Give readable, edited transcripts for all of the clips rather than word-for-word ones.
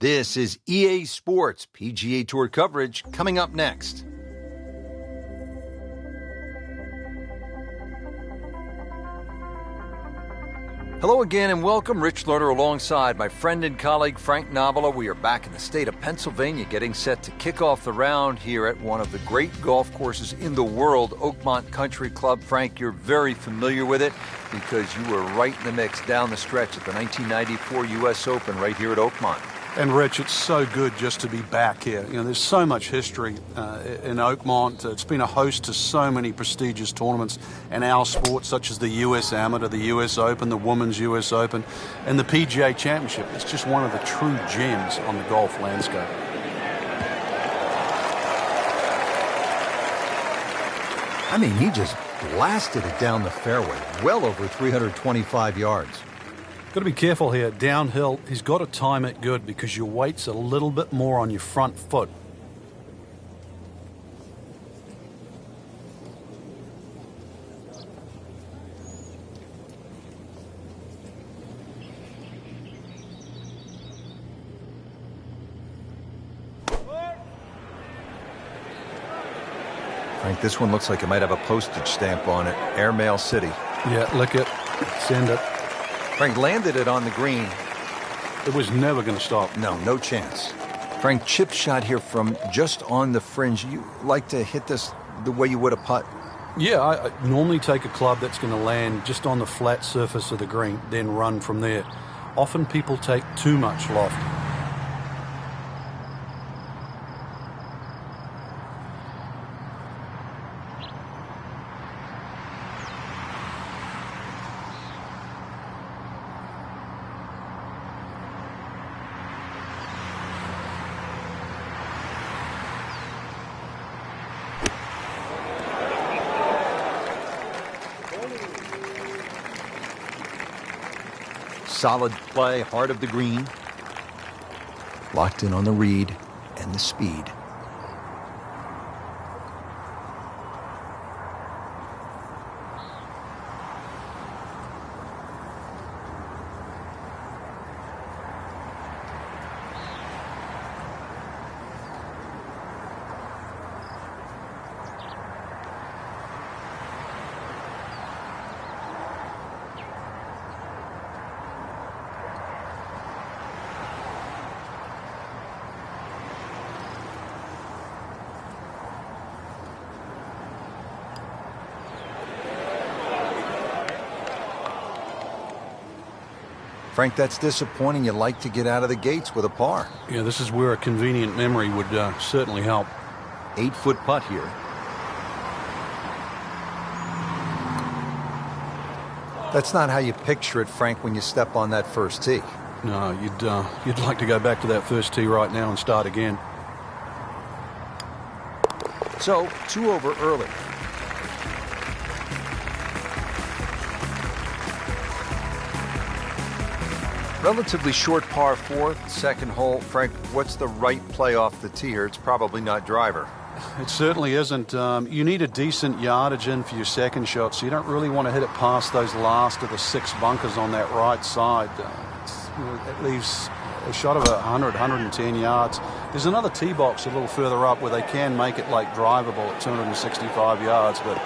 This is EA Sports PGA Tour coverage coming up next. Hello again and welcome. Rich Lerner alongside my friend and colleague Frank Novola. We are back in the state of Pennsylvania getting set to kick off the round here at one of the great golf courses in the world, Oakmont Country Club. Frank, you're very familiar with it because you were right in the mix down the stretch at the 1994 U.S. Open right here at Oakmont. And Rich, it's so good just to be back here. You know, there's so much history in Oakmont. It's been a host to so many prestigious tournaments in our sport, such as the U.S. Amateur, the U.S. Open, the Women's U.S. Open, and the PGA Championship. It's just one of the true gems on the golf landscape. I mean, he just blasted it down the fairway, well over 325 yards. Got to be careful here. Downhill, he's got to time it good because your weight's a little bit more on your front foot. Frank, this one looks like it might have a postage stamp on it. Airmail City. Yeah, lick it. Send it. Frank landed it on the green. It was never going to stop. No chance. Frank, chip shot here from just on the fringe. You like to hit this the way you would a putt? Yeah, I normally take a club that's going to land just on the flat surface of the green, then run from there. Often people take too much loft. Solid play, heart of the green. Locked in on the read and the speed. Frank, that's disappointing. You like to get out of the gates with a par. Yeah, this is where a convenient memory would certainly help. 8-foot putt here. That's not how you picture it, Frank, when you step on that first tee. No, you'd like to go back to that first tee right now and start again. So, 2 over early. Relatively short par 4th, second hole. Frank, what's the right play off the tee here? It's probably not driver. It certainly isn't. You need a decent yardage in for your second shot, so you don't really want to hit it past those last of the 6 bunkers on that right side. It leaves a shot of 100, 110 yards. There's another tee box a little further up where they can make it like drivable at 265 yards, but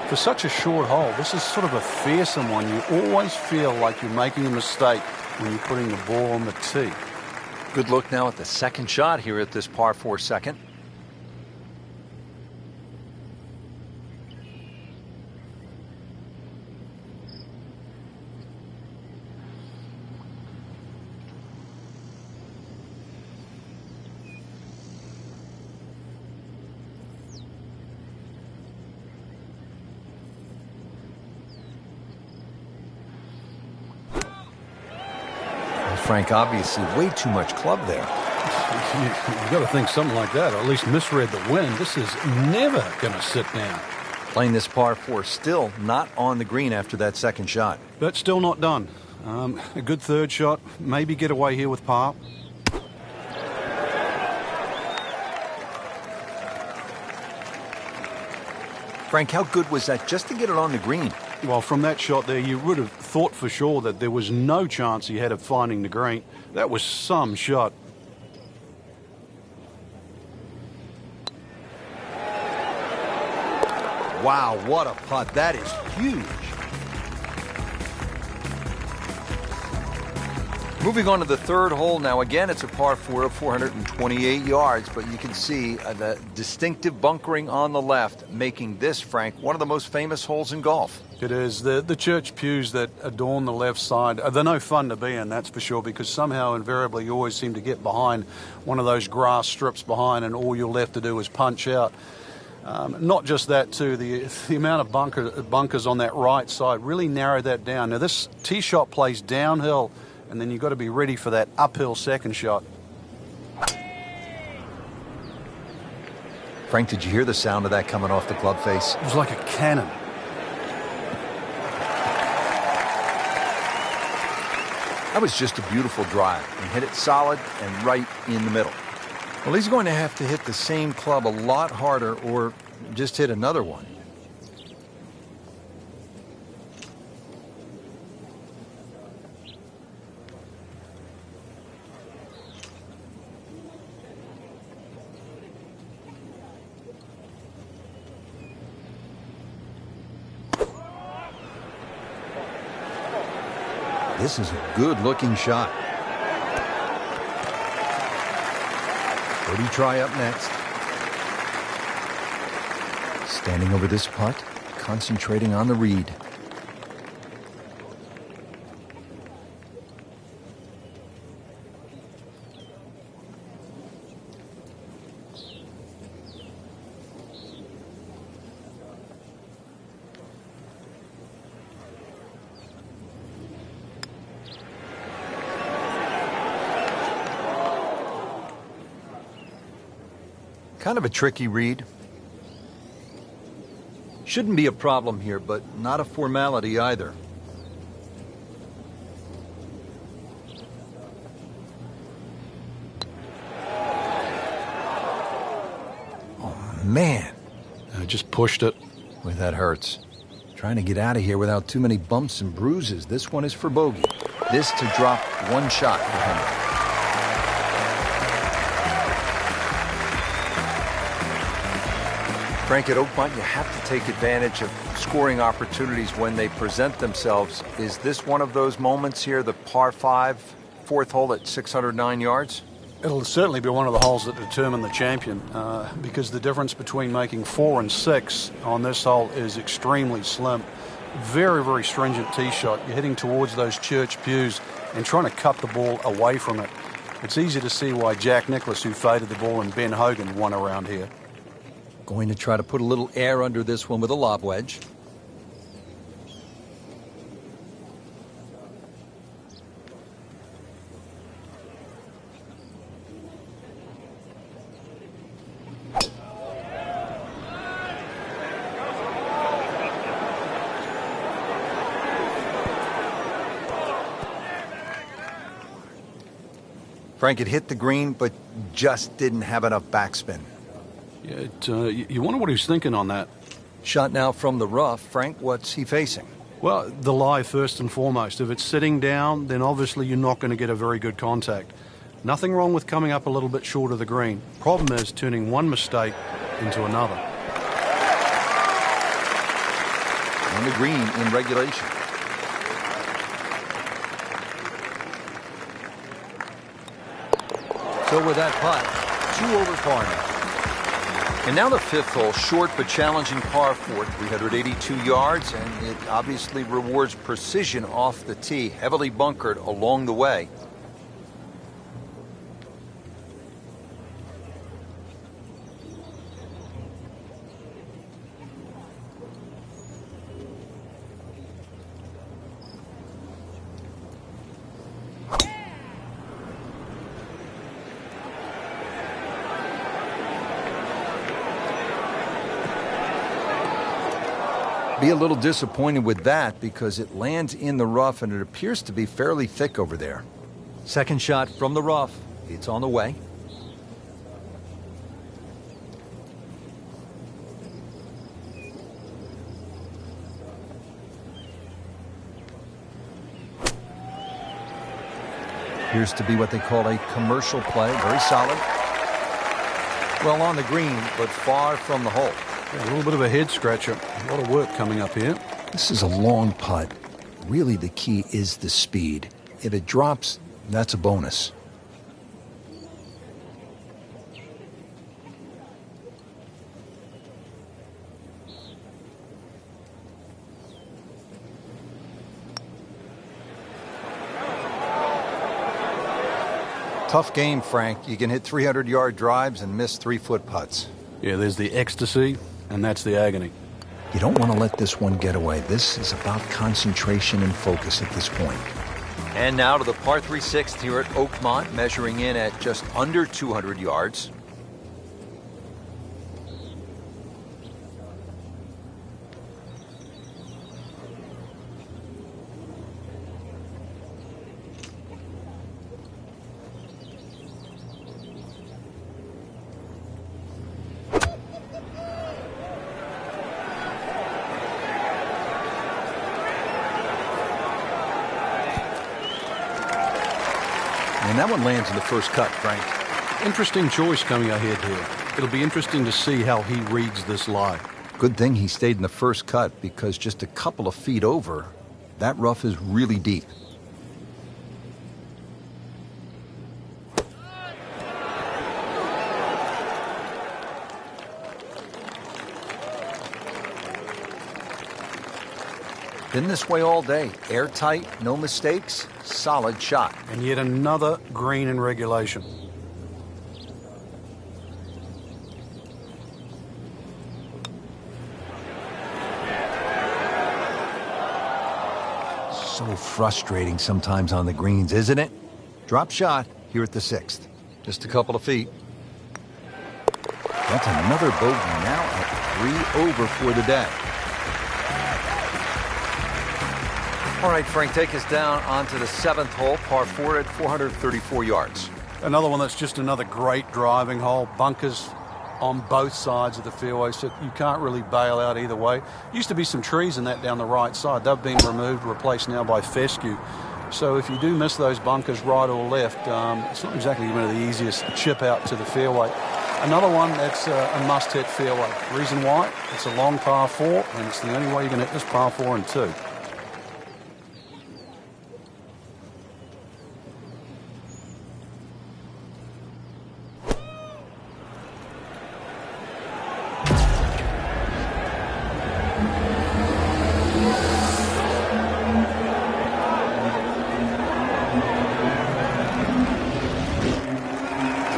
for such a short hole, this is sort of a fearsome one. You always feel like you're making a mistake when you're putting the ball on the tee. Good look now at the second shot here at this par 4 second. Frank, obviously way too much club there. You got to think something like that, or at least misread the wind. This is never going to sit down. Playing this par 4, still not on the green after that second shot. But still not done. A good third shot, maybe get away here with par. Frank, how good was that just to get it on the green? Well, from that shot there, you would have thought for sure that there was no chance he had of finding the green. That was some shot. Wow, what a putt. That is huge. Moving on to the third hole now. Again, it's a par 4 of 428 yards, but you can see the distinctive bunkering on the left, making this, Frank, one of the most famous holes in golf. It is. The church pews that adorn the left side, they're no fun to be in, that's for sure, because somehow, invariably, you always seem to get behind one of those grass strips behind, and all you're left to do is punch out. Not just that, too. The amount of bunkers on that right side really narrowed that down. Now, this tee shot plays downhill, and then you've got to be ready for that uphill second shot. Frank, did you hear the sound of that coming off the club face? It was like a cannon. That was just a beautiful drive, and hit it solid and right in the middle. Well, he's going to have to hit the same club a lot harder or just hit another one. This is a good-looking shot. Birdie try up next. Standing over this putt, concentrating on the read. Kind of a tricky read. Shouldn't be a problem here, but not a formality either. Oh, man. I just pushed it. Boy, that hurts. Trying to get out of here without too many bumps and bruises. This one is for bogey. This to drop one shot for Henry. Frank, at Oakmont, you have to take advantage of scoring opportunities when they present themselves. Is this one of those moments here, the par 5, fourth hole at 609 yards? It'll certainly be one of the holes that determine the champion because the difference between making 4 and 6 on this hole is extremely slim. Very, very stringent tee shot. You're heading towards those church pews and trying to cut the ball away from it. It's easy to see why Jack Nicklaus, who faded the ball, and Ben Hogan won around here. Going to try to put a little air under this one with a lob wedge. Frank, it hit the green, but just didn't have enough backspin. Yeah, you wonder what he's thinking on that. Shot now from the rough. Frank, what's he facing? Well, the lie first and foremost. If it's sitting down, then obviously you're not going to get a very good contact. Nothing wrong with coming up a little bit short of the green. Problem is turning one mistake into another. On the green in regulation. So with that putt, 2 over par now. And now the fifth hole, short but challenging par 4, 382 yards, and it obviously rewards precision off the tee, heavily bunkered along the way. Be a little disappointed with that because it lands in the rough and it appears to be fairly thick over there. Second shot from the rough. It's on the way. Appears to be what they call a commercial play. Very solid. Well on the green, but far from the hole. Yeah, a little bit of a head scratcher. A lot of work coming up here. This is a long putt. Really, the key is the speed. If it drops, that's a bonus. Tough game, Frank. You can hit 300-yard drives and miss 3-foot putts. Yeah, there's the ecstasy, and that's the agony. You don't want to let this one get away. This is about concentration and focus at this point. And now to the par 3 6th here at Oakmont, measuring in at just under 200 yards. And that one lands in the first cut, Frank. Interesting choice coming ahead here. It'll be interesting to see how he reads this lie. Good thing he stayed in the first cut because just a couple of feet over, that rough is really deep. Been this way all day. Airtight, no mistakes, solid shot. And yet another green in regulation. So frustrating sometimes on the greens, isn't it? Drop shot here at the 6th. Just a couple of feet. That's another bogey now at 3 over for the day. All right, Frank, take us down onto the 7th hole, par 4 at 434 yards. Another one that's just another great driving hole. Bunkers on both sides of the fairway, so you can't really bail out either way. Used to be some trees in that down the right side. They've been removed, replaced now by fescue. So if you do miss those bunkers right or left, it's not exactly one of the easiest chip out to the fairway. Another one that's a must-hit fairway. Reason why? It's a long par 4, and it's the only way you can hit this par 4 and 2.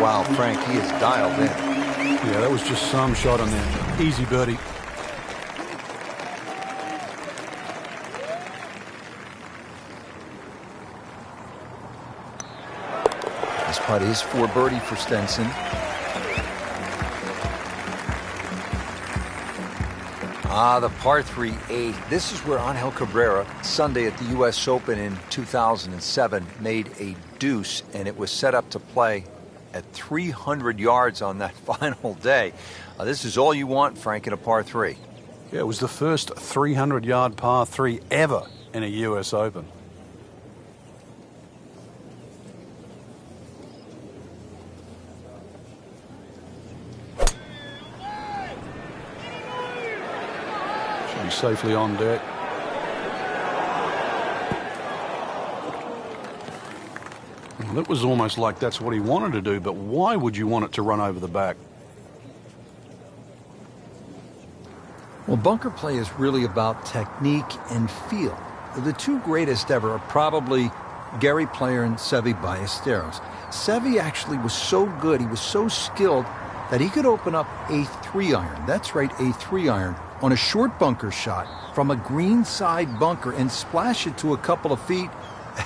Wow, Frank, he is dialed in. Yeah, that was just some shot on there. Easy birdie. This putt is for birdie for Stenson. The par 3 8. This is where Angel Cabrera, Sunday at the U.S. Open in 2007, made a deuce, and it was set up to play at 300 yards on that final day. This is all you want, Frank, in a par 3. Yeah, it was the first 300-yard par 3 ever in a U.S. Open. Should be safely on deck. Well, it was almost like that's what he wanted to do, but why would you want it to run over the back? Well, bunker play is really about technique and feel. The two greatest ever are probably Gary Player and Seve Ballesteros. Seve actually was so good, he was so skilled, that he could open up a 3-iron, that's right, a 3-iron, on a short bunker shot from a green side bunker and splash it to a couple of feet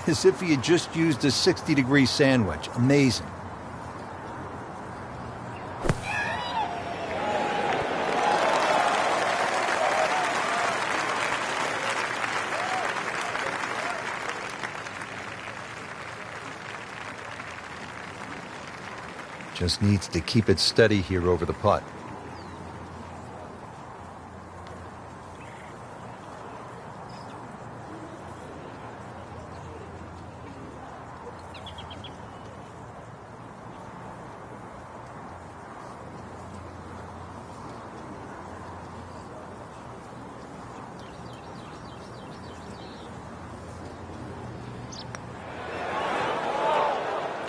as if he had just used a 60-degree sandwich. Amazing. Just needs to keep it steady here over the putt.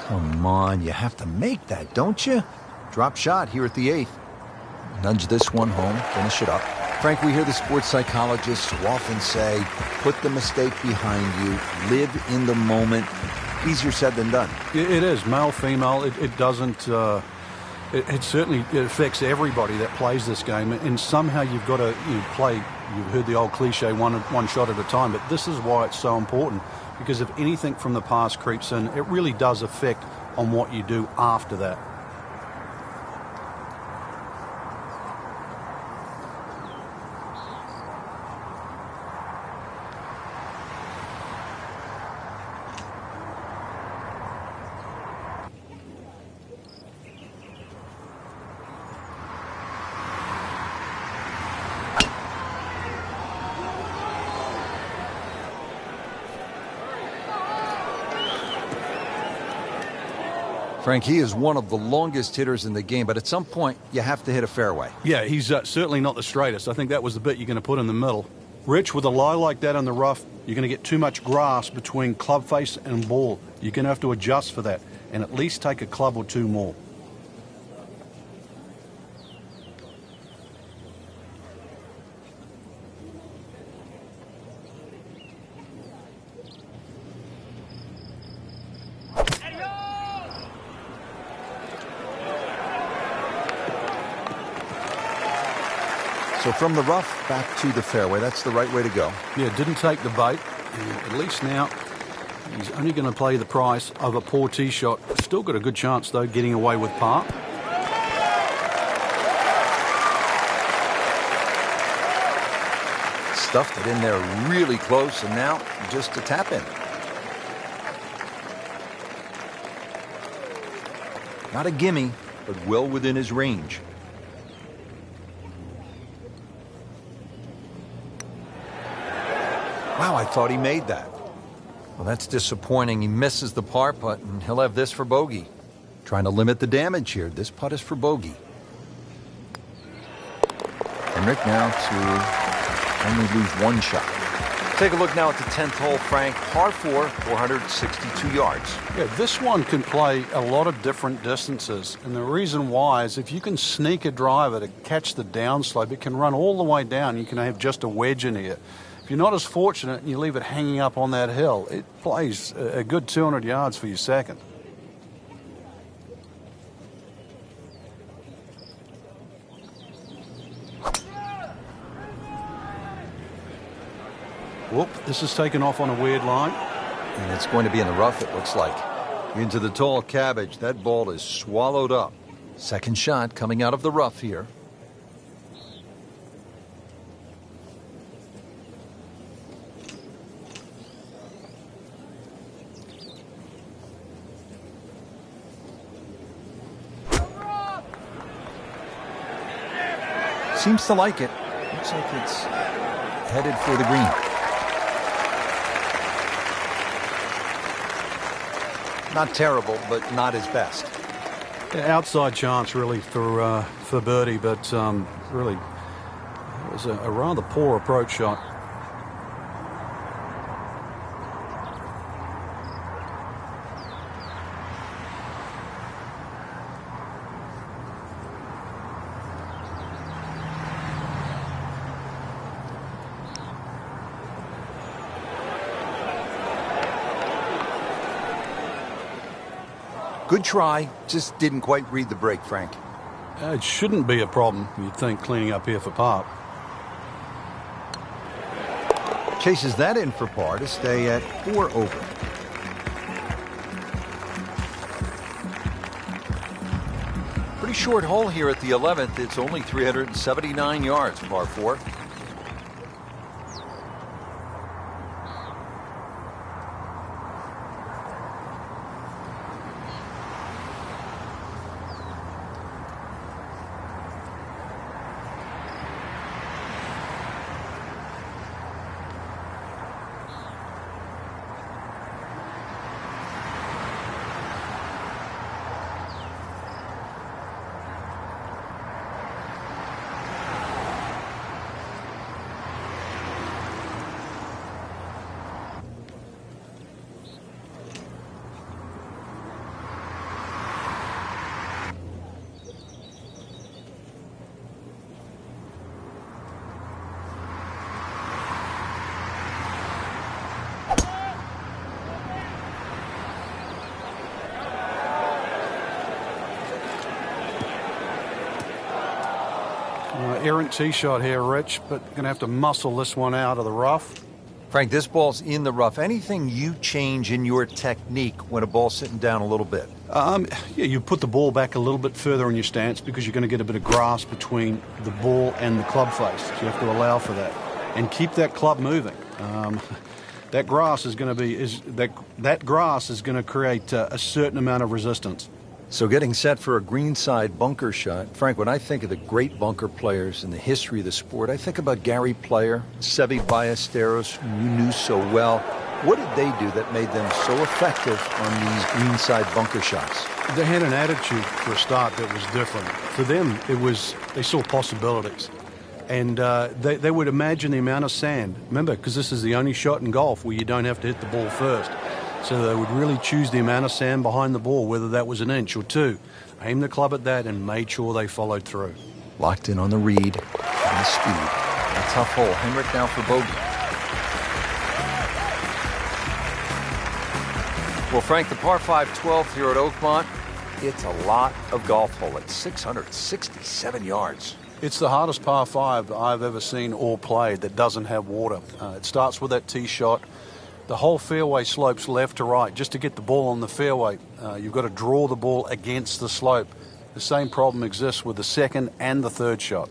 Come on, you have to make that, don't you? Drop shot here at the 8th. Nudge this one home, finish it up. Frank, we hear the sports psychologists so often say, put the mistake behind you, live in the moment. Easier said than done. It is, male, female. It doesn't, it certainly affects everybody that plays this game. And somehow you've got to play, you've heard the old cliche, one shot at a time. But this is why it's so important. Because if anything from the past creeps in, it really does affect on what you do after that. Frank, he is one of the longest hitters in the game, but at some point, you have to hit a fairway. Yeah, he's certainly not the straightest. I think that was the bit you're going to put in the middle. Rich, with a lie like that in the rough, you're going to get too much grass between club face and ball. You're going to have to adjust for that and at least take a club or two more. So from the rough back to the fairway, that's the right way to go. Yeah, didn't take the bait. And at least now he's only going to play the price of a poor tee shot. Still got a good chance, though, getting away with par. Stuffed it in there really close, and now just a tap in. Not a gimme, but well within his range. Wow, I thought he made that. Well, that's disappointing. He misses the par putt, and he'll have this for bogey. Trying to limit the damage here. This putt is for bogey. And Rick now to only lose one shot. Take a look now at the 10th hole, Frank. Par 4, 462 yards. Yeah, this one can play a lot of different distances. And the reason why is if you can sneak a driver to catch the downslope, it can run all the way down. You can have just a wedge in here. If you're not as fortunate and you leave it hanging up on that hill, it plays a good 200 yards for your second. Whoop, this is taken off on a weird line. And it's going to be in the rough, it looks like. Into the tall cabbage. That ball is swallowed up. Second shot coming out of the rough here. Seems to like it. Looks like it's headed for the green. Not terrible, but not his best. Yeah, outside chance really for birdie, but really it was a rather poor approach shot. Good try, just didn't quite read the break, Frank. It shouldn't be a problem, you'd think, cleaning up here for par. Chases that in for par to stay at 4 over. Pretty short hole here at the 11th. It's only 379 yards, par 4. errant tee shot here, Rich, but going to have to muscle this one out of the rough. Frank, this ball's in the rough. Anything you change in your technique when a ball's sitting down a little bit? Yeah, you put the ball back a little bit further in your stance because you're going to get a bit of grass between the ball and the club face. So you have to allow for that and keep that club moving. That grass is going to be that grass is going to create a certain amount of resistance. So getting set for a greenside bunker shot. Frank, when I think of the great bunker players in the history of the sport, I think about Gary Player, Seve Ballesteros, whom you knew so well. What did they do that made them so effective on these greenside bunker shots? They had an attitude for a start that was different. For them, they saw possibilities. And they would imagine the amount of sand. Remember, because this is the only shot in golf where you don't have to hit the ball first. So they would really choose the amount of sand behind the ball, whether that was an inch or two. Aimed the club at that and made sure they followed through. Locked in on the read and the speed. A tough hole. Henrik now for bogey. Well, Frank, the par 5 12th here at Oakmont, it's a lot of golf hole at 667 yards. It's the hardest par 5 I've ever seen or played that doesn't have water. It starts with that tee shot. The whole fairway slopes left to right. Just to get the ball on the fairway, you've got to draw the ball against the slope. The same problem exists with the second and the third shot.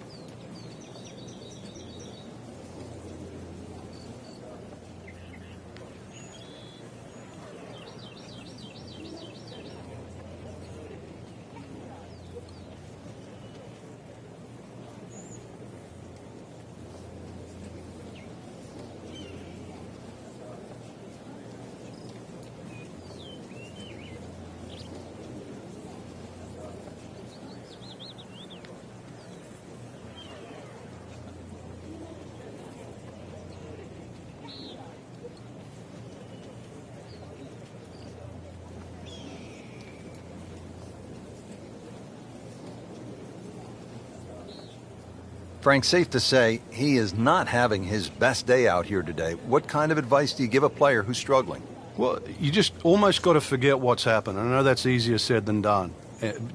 Frank, safe to say he is not having his best day out here today. What kind of advice do you give a player who's struggling? Well, you just almost got to forget what's happened. I know that's easier said than done.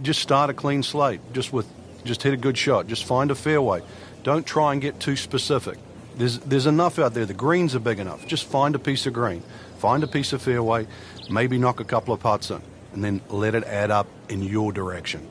Just start a clean slate. Just hit a good shot. Just find a fairway. Don't try and get too specific. There's enough out there. The greens are big enough. Just find a piece of green. Find a piece of fairway. Maybe knock a couple of putts in. And then let it add up in your direction.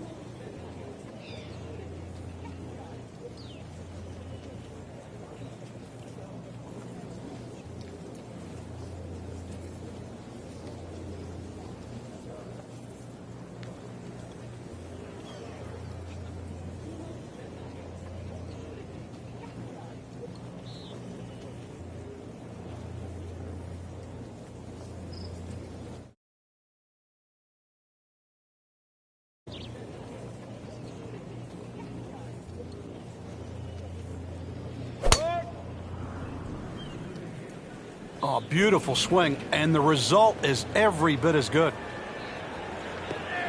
Oh, beautiful swing, and the result is every bit as good.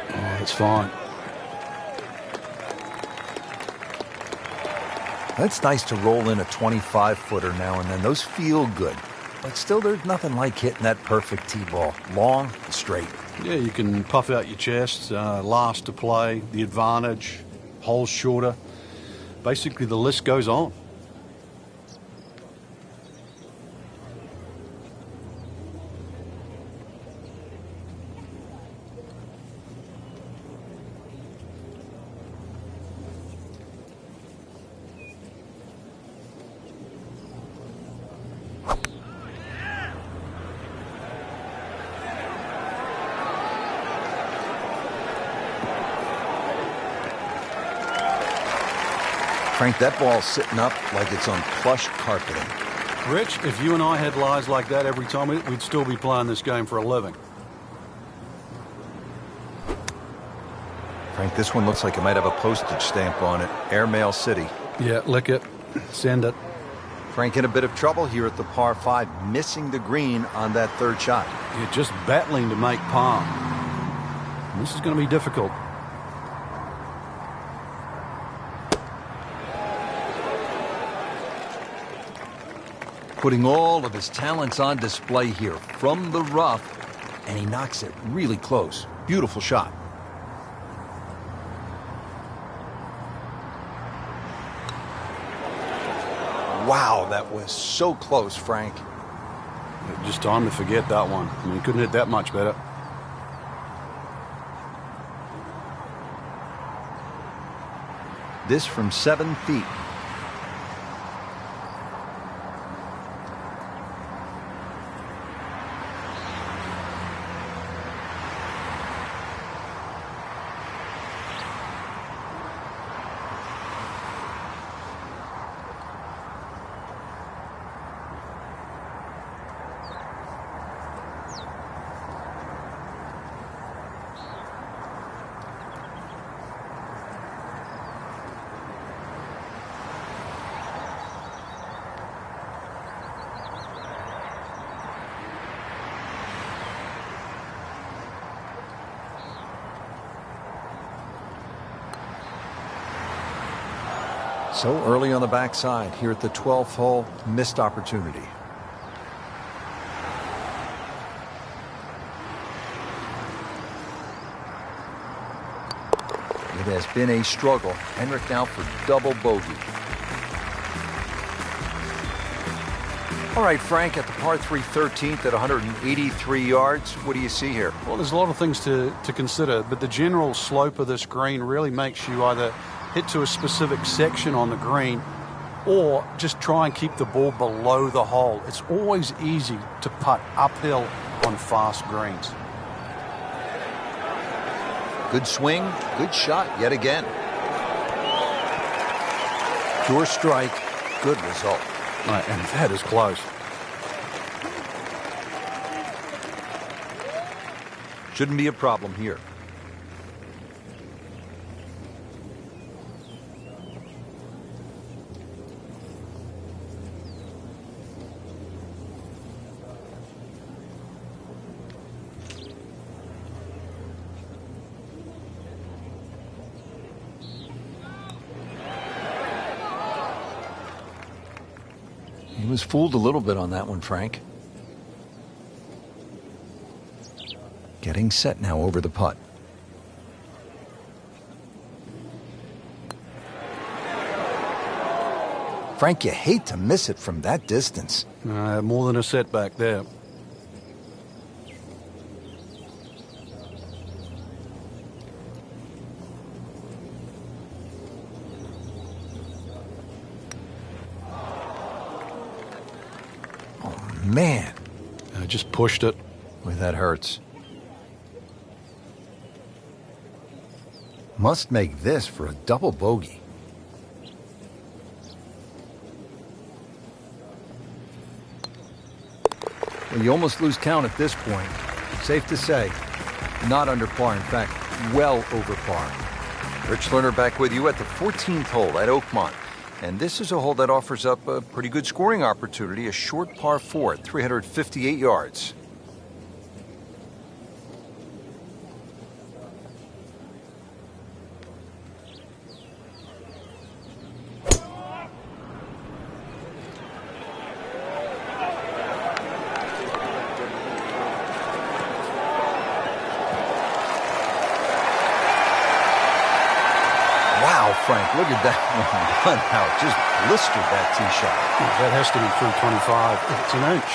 Oh, it's fine. It's nice to roll in a 25-footer now and then. Those feel good. But still, there's nothing like hitting that perfect tee ball. Long and straight. Yeah, you can puff out your chest, last to play, the advantage, holes shorter. Basically, the list goes on. Frank, that ball's sitting up like it's on plush carpeting. Rich, if you and I had lies like that every time, we'd still be playing this game for a living. Frank, this one looks like it might have a postage stamp on it. Airmail City. Yeah, lick it. Send it. Frank in a bit of trouble here at the par 5, missing the green on that third shot. You're just battling to make par. This is going to be difficult. Putting all of his talents on display here from the rough, and he knocks it really close. Beautiful shot. Wow, that was so close, Frank. Just time to forget that one. I mean, he couldn't hit that much better. This from 7 feet. So early on the backside here at the 12th hole, missed opportunity. It has been a struggle. Henrik now for double bogey. All right, Frank, at the par 3 13th at 183 yards, what do you see here? Well, there's a lot of things to consider, but the general slope of this green really makes you either hit to a specific section on the green or just try and keep the ball below the hole. It's always easy to putt uphill on fast greens. Good swing, good shot yet again. Pure strike, good result. Right, and that is close. Shouldn't be a problem here. He was fooled a little bit on that one, Frank. Getting set now over the putt. Frank, you hate to miss it from that distance. More than a setback there. Man. I just pushed it. Boy, that hurts. Must make this for a double bogey. Well, you almost lose count at this point. Safe to say, not under par. In fact, well over par. Rich Lerner back with you at the 14th hole at Oakmont. And this is a hole that offers up a pretty good scoring opportunity, a short par 4 at 358 yards. Wow, Frank, look at that one out. Just blistered that tee shot. That has to be 325. It's an inch.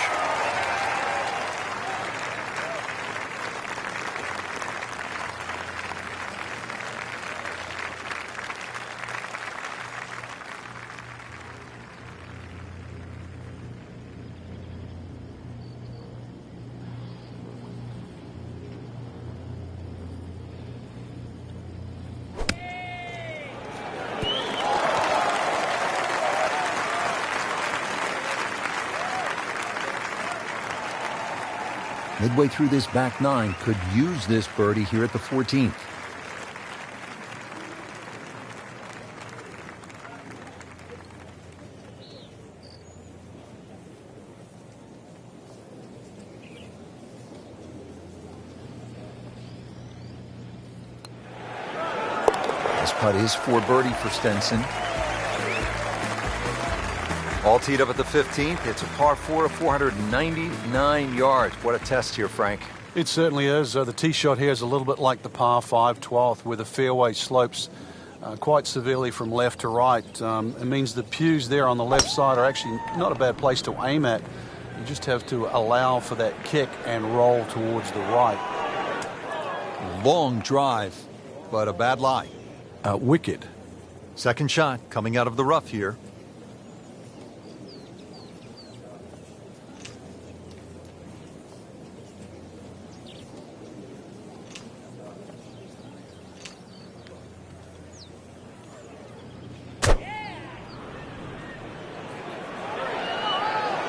Midway through this back nine, could use this birdie here at the 14th. This putt is for birdie for Stenson. All teed up at the 15th. It's a par 4 of 499 yards. What a test here, Frank. It certainly is. The tee shot here is a little bit like the par 5 12th, where the fairway slopes quite severely from left to right. It means the pews there on the left side are actually not a bad place to aim at. You just have to allow for that kick and roll towards the right. Long drive, but a bad lie. Wicked. Second shot coming out of the rough here.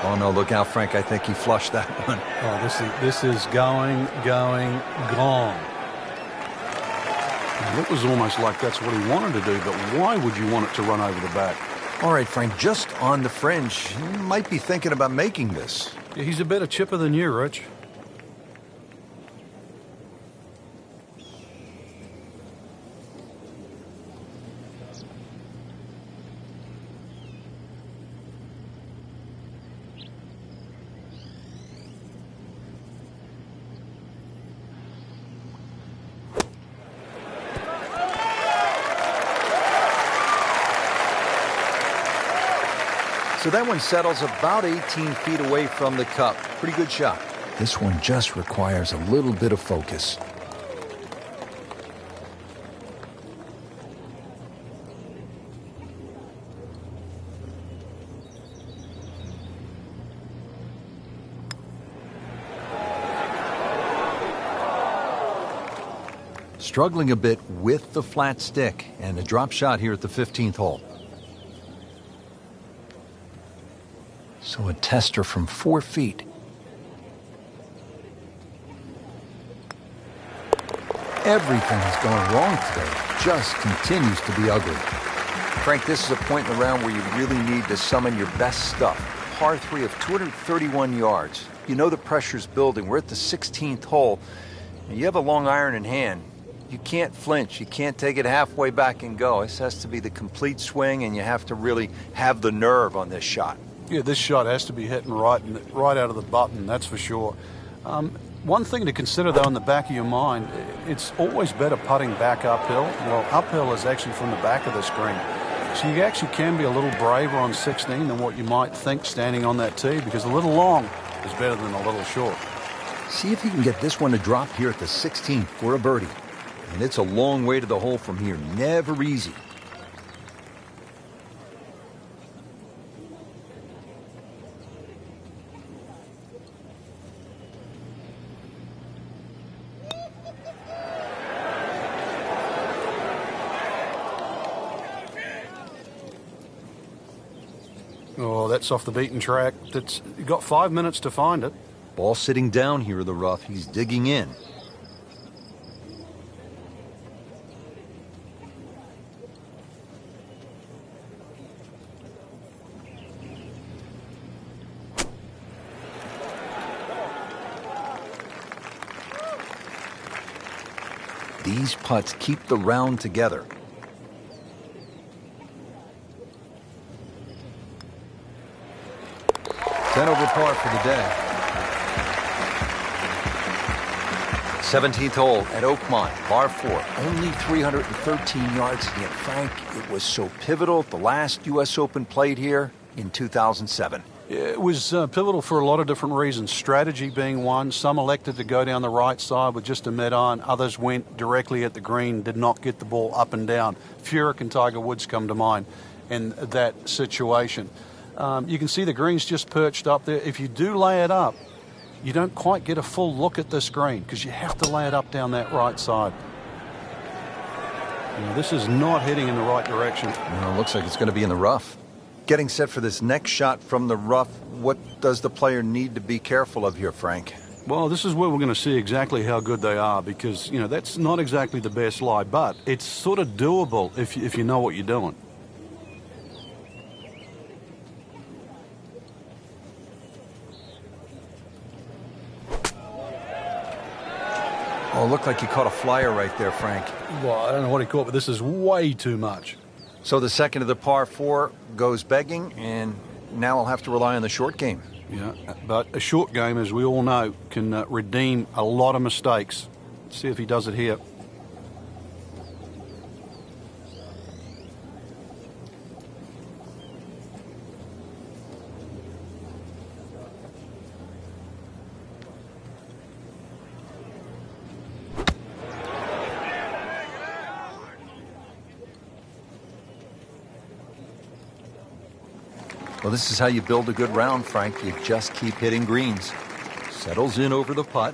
Oh no, look out, Frank. I think he flushed that one. Oh, this is going, gone. And it was almost like that's what he wanted to do, but why would you want it to run over the back? All right, Frank, just on the fringe, he might be thinking about making this. Yeah, he's a better chipper than you, Rich. So that one settles about 18 feet away from the cup. Pretty good shot. This one just requires a little bit of focus. Struggling a bit with the flat stick and a drop shot here at the 15th hole. So a tester from 4 feet. Everything has gone wrong today. Just continues to be ugly. Frank, this is a point in the round where you really need to summon your best stuff. Par 3 of 231 yards. You know the pressure's building. We're at the 16th hole. And you have a long iron in hand. You can't flinch. You can't take it halfway back and go. This has to be the complete swing, and you have to really have the nerve on this shot. Yeah, this shot has to be hitting right out of the button, that's for sure. One thing to consider, though, in the back of your mind, it's always better putting back uphill. Well, uphill is actually from the back of the screen. So you actually can be a little braver on 16 than what you might think standing on that tee, because a little long is better than a little short. See if he can get this one to drop here at the 16th for a birdie. And it's a long way to the hole from here. Never easy. Oh, that's off the beaten track. You got 5 minutes to find it. Ball sitting down here in the rough. He's digging in. These putts keep the round together. Ten over par for the day. 17th hole at Oakmont, par 4. Only 313 yards. Yet, Frank, it was so pivotal. The last U.S. Open played here in 2007. It was pivotal for a lot of different reasons. Strategy being one. Some elected to go down the right side with just a mid-iron. Others went directly at the green, did not get the ball up and down. Furyk and Tiger Woods come to mind in that situation. You can see the green's just perched up there. If you do lay it up, you don't quite get a full look at this green because you have to lay it up down that right side. This is not heading in the right direction. Well, it looks like it's going to be in the rough. Getting set for this next shot from the rough, what does the player need to be careful of here, Frank? Well, this is where we're going to see exactly how good they are because, that's not exactly the best lie, but it's sort of doable if you know what you're doing. Oh, it looked like he caught a flyer right there, Frank. Well, I don't know what he caught, but this is way too much. So the second of the par 4 goes begging, and now I'll have to rely on the short game. Yeah, but a short game, as we all know, can redeem a lot of mistakes. Let's see if he does it here. Well, this is how you build a good round, Frank. You just keep hitting greens. Settles in over the putt.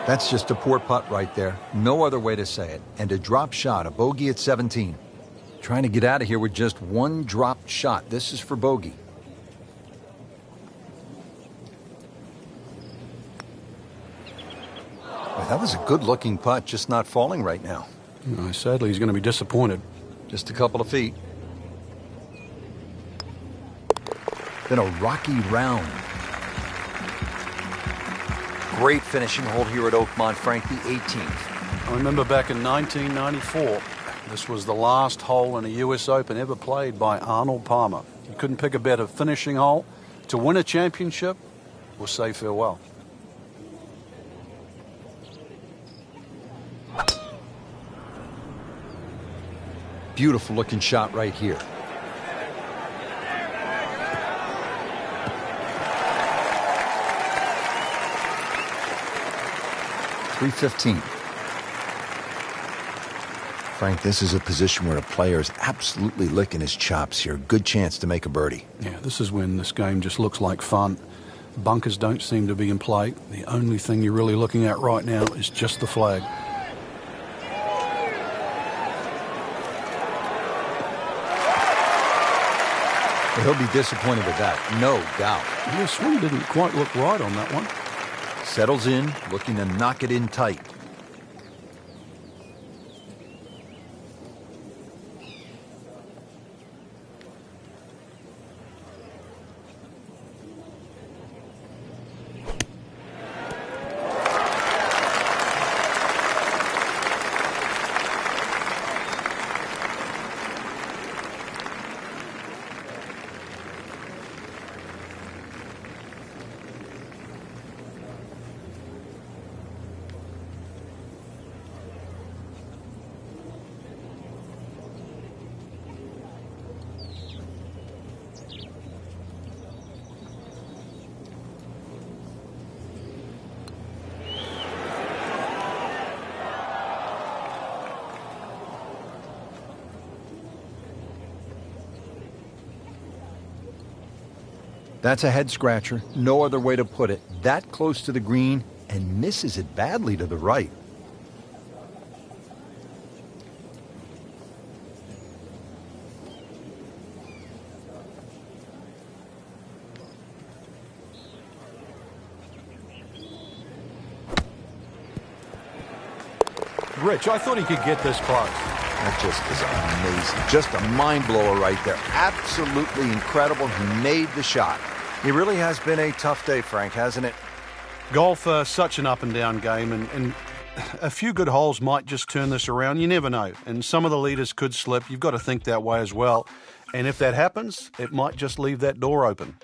That's just a poor putt right there. No other way to say it. And a drop shot, a bogey at 17. Trying to get out of here with just one dropped shot. This is for bogey. Well, that was a good-looking putt, just not falling right now. Sadly, he's going to be disappointed. Just a couple of feet. Then a rocky round. Great finishing hole here at Oakmont, Frank, the 18th. I remember back in 1994, this was the last hole in a U.S. Open ever played by Arnold Palmer. You couldn't pick a better finishing hole to win a championship or say farewell. Beautiful looking shot right here. .315. Frank, this is a position where a player is absolutely licking his chops here. Good chance to make a birdie. Yeah, this is when this game just looks like fun. Bunkers don't seem to be in play. The only thing you're really looking at right now is just the flag. Well, he'll be disappointed with that, no doubt. Yeah, swing didn't quite look right on that one. Settles in, looking to knock it in tight. That's a head scratcher, no other way to put it. That close to the green and misses it badly to the right. Rich, I thought he could get this close. That just is amazing. Just a mind blower right there. Absolutely incredible. He made the shot. It really has been a tough day, Frank, hasn't it? Golf, such an up and down game, and a few good holes might just turn this around. You never know. And some of the leaders could slip. You've got to think that way as well. And if that happens, it might just leave that door open.